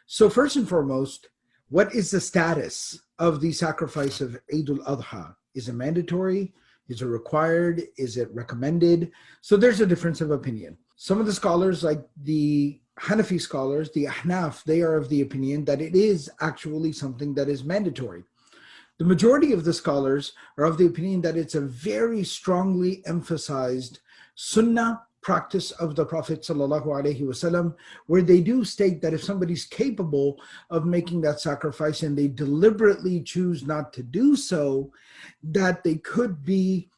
So first and foremost, what is the status of the sacrifice of Eid al-Adha? Is it mandatory? Is it required? Is it recommended? So there's a difference of opinion. Some of the scholars, like the Hanafi scholars, the Ahnaf, they are of the opinion that it is actually something that is mandatory. The majority of the scholars are of the opinion that it's a very strongly emphasized sunnah practice of the Prophet ﷺ, where they do state that if somebody's capable of making that sacrifice and they deliberately choose not to do so, that they could be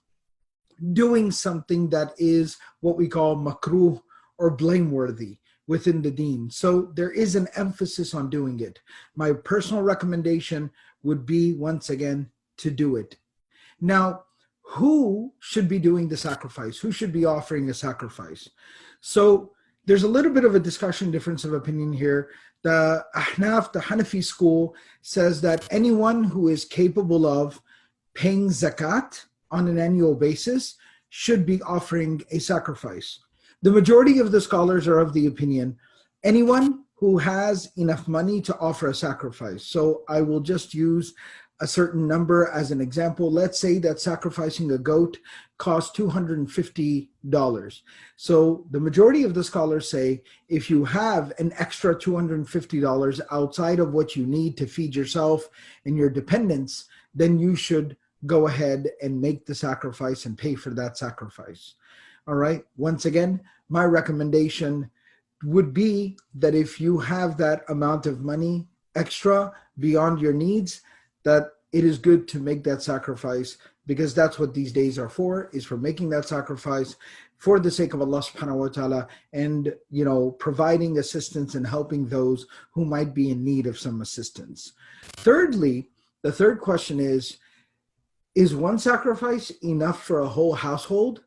doing something that is what we call makruh or blameworthy within the deen. So there is an emphasis on doing it. My personal recommendation would be, once again, to do it. Now, who should be doing the sacrifice? Who should be offering a sacrifice? So there's a little bit of a discussion, difference of opinion here. The Ahnaf, the Hanafi school, says that anyone who is capable of paying zakat on an annual basis should be offering a sacrifice. The majority of the scholars are of the opinion anyone who has enough money to offer a sacrifice. So I will just use a certain number as an example. Let's say that sacrificing a goat costs $250. So the majority of the scholars say if you have an extra $250 outside of what you need to feed yourself and your dependents, then you should go ahead and make the sacrifice and pay for that sacrifice. All right. Once again, my recommendation would be that if you have that amount of money extra beyond your needs, that it is good to make that sacrifice, because that's what these days are for, is for making that sacrifice for the sake of Allah subhanahu wa ta'ala, and providing assistance and helping those who might be in need of some assistance. Thirdly, the third question is one sacrifice enough for a whole household,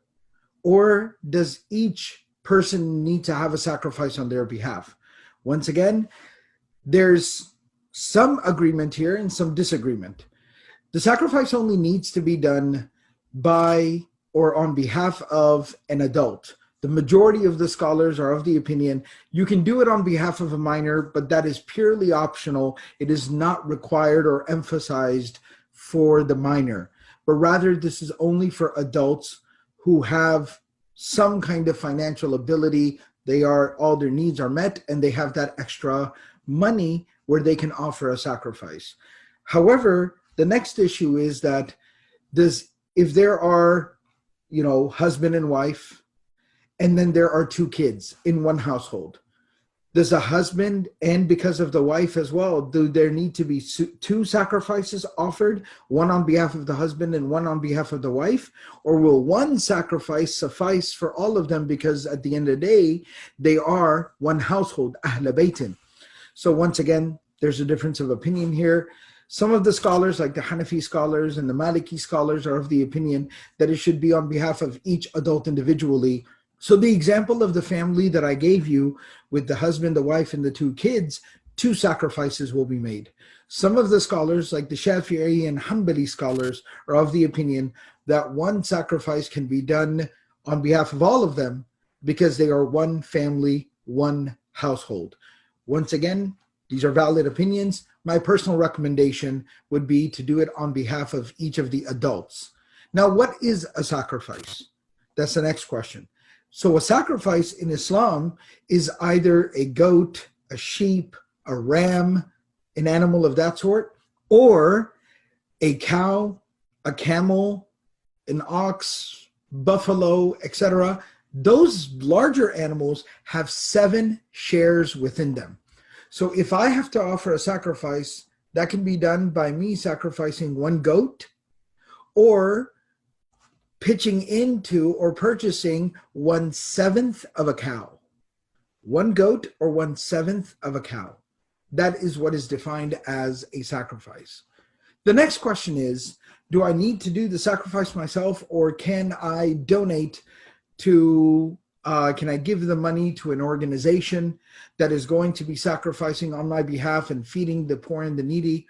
or does each person need to have a sacrifice on their behalf? Once again, there's some agreement here and some disagreement. The sacrifice only needs to be done by or on behalf of an adult. The majority of the scholars are of the opinion you can do it on behalf of a minor, but that is purely optional. It is not required or emphasized for the minor, but rather this is only for adults who have some kind of financial ability. All their needs are met and they have that extra money where they can offer a sacrifice. However, the next issue is that if there are, husband and wife, and then there are two kids in one household, does the husband, and because of the wife as well, do there need to be two sacrifices offered, one on behalf of the husband and one on behalf of the wife? Or will one sacrifice suffice for all of them, because at the end of the day, they are one household, Ahl Baytin? So once again, there's a difference of opinion here. Some of the scholars, like the Hanafi scholars and the Maliki scholars, are of the opinion that it should be on behalf of each adult individually. So the example of the family that I gave you with the husband, the wife, and the two kids, two sacrifices will be made. Some of the scholars, like the Shafi'i and Hanbali scholars, are of the opinion that one sacrifice can be done on behalf of all of them, because they are one family, one household. Once again, these are valid opinions. My personal recommendation would be to do it on behalf of each of the adults. Now, what is a sacrifice? That's the next question. So a sacrifice in Islam is either a goat, a sheep, a ram, an animal of that sort, or a cow, a camel, an ox, buffalo, etc. Those larger animals have 7 shares within them. So if I have to offer a sacrifice, that can be done by me sacrificing one goat, or pitching into or purchasing 1/7 of a cow. One goat or 1/7 of a cow. That is what is defined as a sacrifice. The next question is, do I need to do the sacrifice myself, or can I donate to, can I give the money to an organization that is going to be sacrificing on my behalf and feeding the poor and the needy?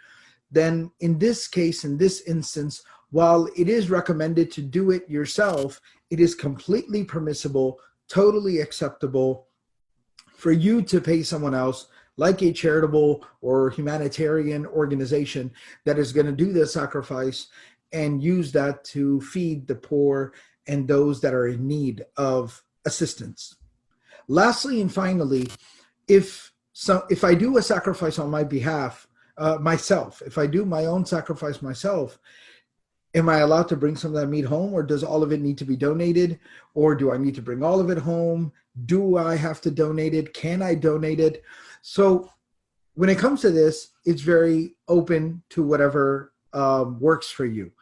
Then in this case, in this instance, while it is recommended to do it yourself, it is completely permissible, totally acceptable for you to pay someone else like a charitable or humanitarian organization that is going to do the sacrifice and use that to feed the poor and those that are in need of assistance. Lastly and finally, if I do a sacrifice on my behalf, myself, if I do my own sacrifice myself, am I allowed to bring some of that meat home, or does all of it need to be donated? Or do I need to bring all of it home? Do I have to donate it? Can I donate it? So when it comes to this, it's very open to whatever works for you.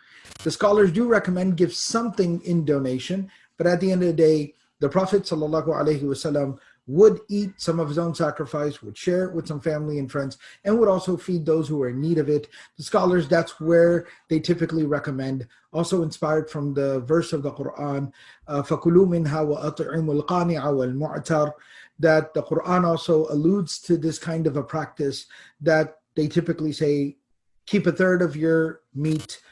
The scholars do recommend give something in donation, but at the end of the day, the Prophet ﷺ would eat some of his own sacrifice, would share it with some family and friends, and would also feed those who are in need of it. The scholars, that's where they typically recommend, also inspired from the verse of the Quran, فَكُلُوا مِنْهَا وَأَطْعِمُوا الْقَانِعَ وَالْمُعْتَرِ, that the Quran also alludes to this kind of a practice that they typically say, keep a third of your meat,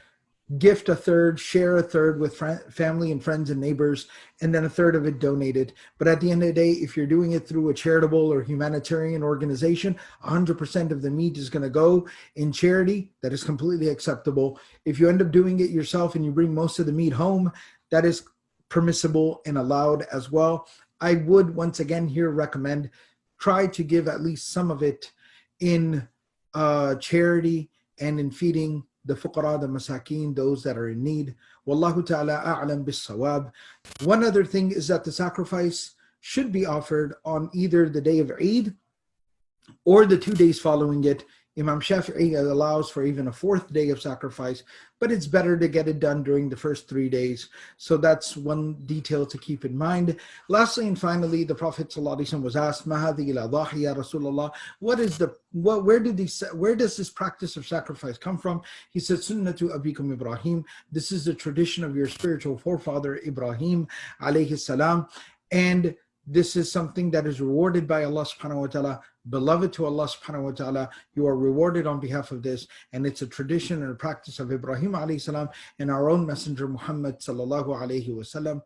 gift a third, share a third with family and friends and neighbors, and then a third of it donated. But at the end of the day, if you're doing it through a charitable or humanitarian organization, 100% of the meat is going to go in charity. That is completely acceptable. If you end up doing it yourself and you bring most of the meat home, that is permissible and allowed as well. I would once again here recommend try to give at least some of it in charity and in feeding the fuqara, the masakeen, those that are in need. Wallahu ta'ala a'lam bis-sawab. One other thing is that the sacrifice should be offered on either the day of Eid or the 2 days following it. Imam Shafi'i allows for even a 4th day of sacrifice, but it's better to get it done during the first 3 days. So that's one detail to keep in mind. Lastly and finally, the Prophet ﷺ was asked, "Ma hadhihi al-adahi ya Rasulullah?" Where does this practice of sacrifice come from? He said, "Sunnatu abikum Ibrahim." This is the tradition of your spiritual forefather Ibrahim alayhi salam, and this is something that is rewarded by Allah subhanahu wa ta'ala, beloved to Allah subhanahu wa ta'ala. You are rewarded on behalf of this, and it's a tradition and a practice of Ibrahim alayhi salam and our own messenger Muhammad sallallahu alayhi wa sallam.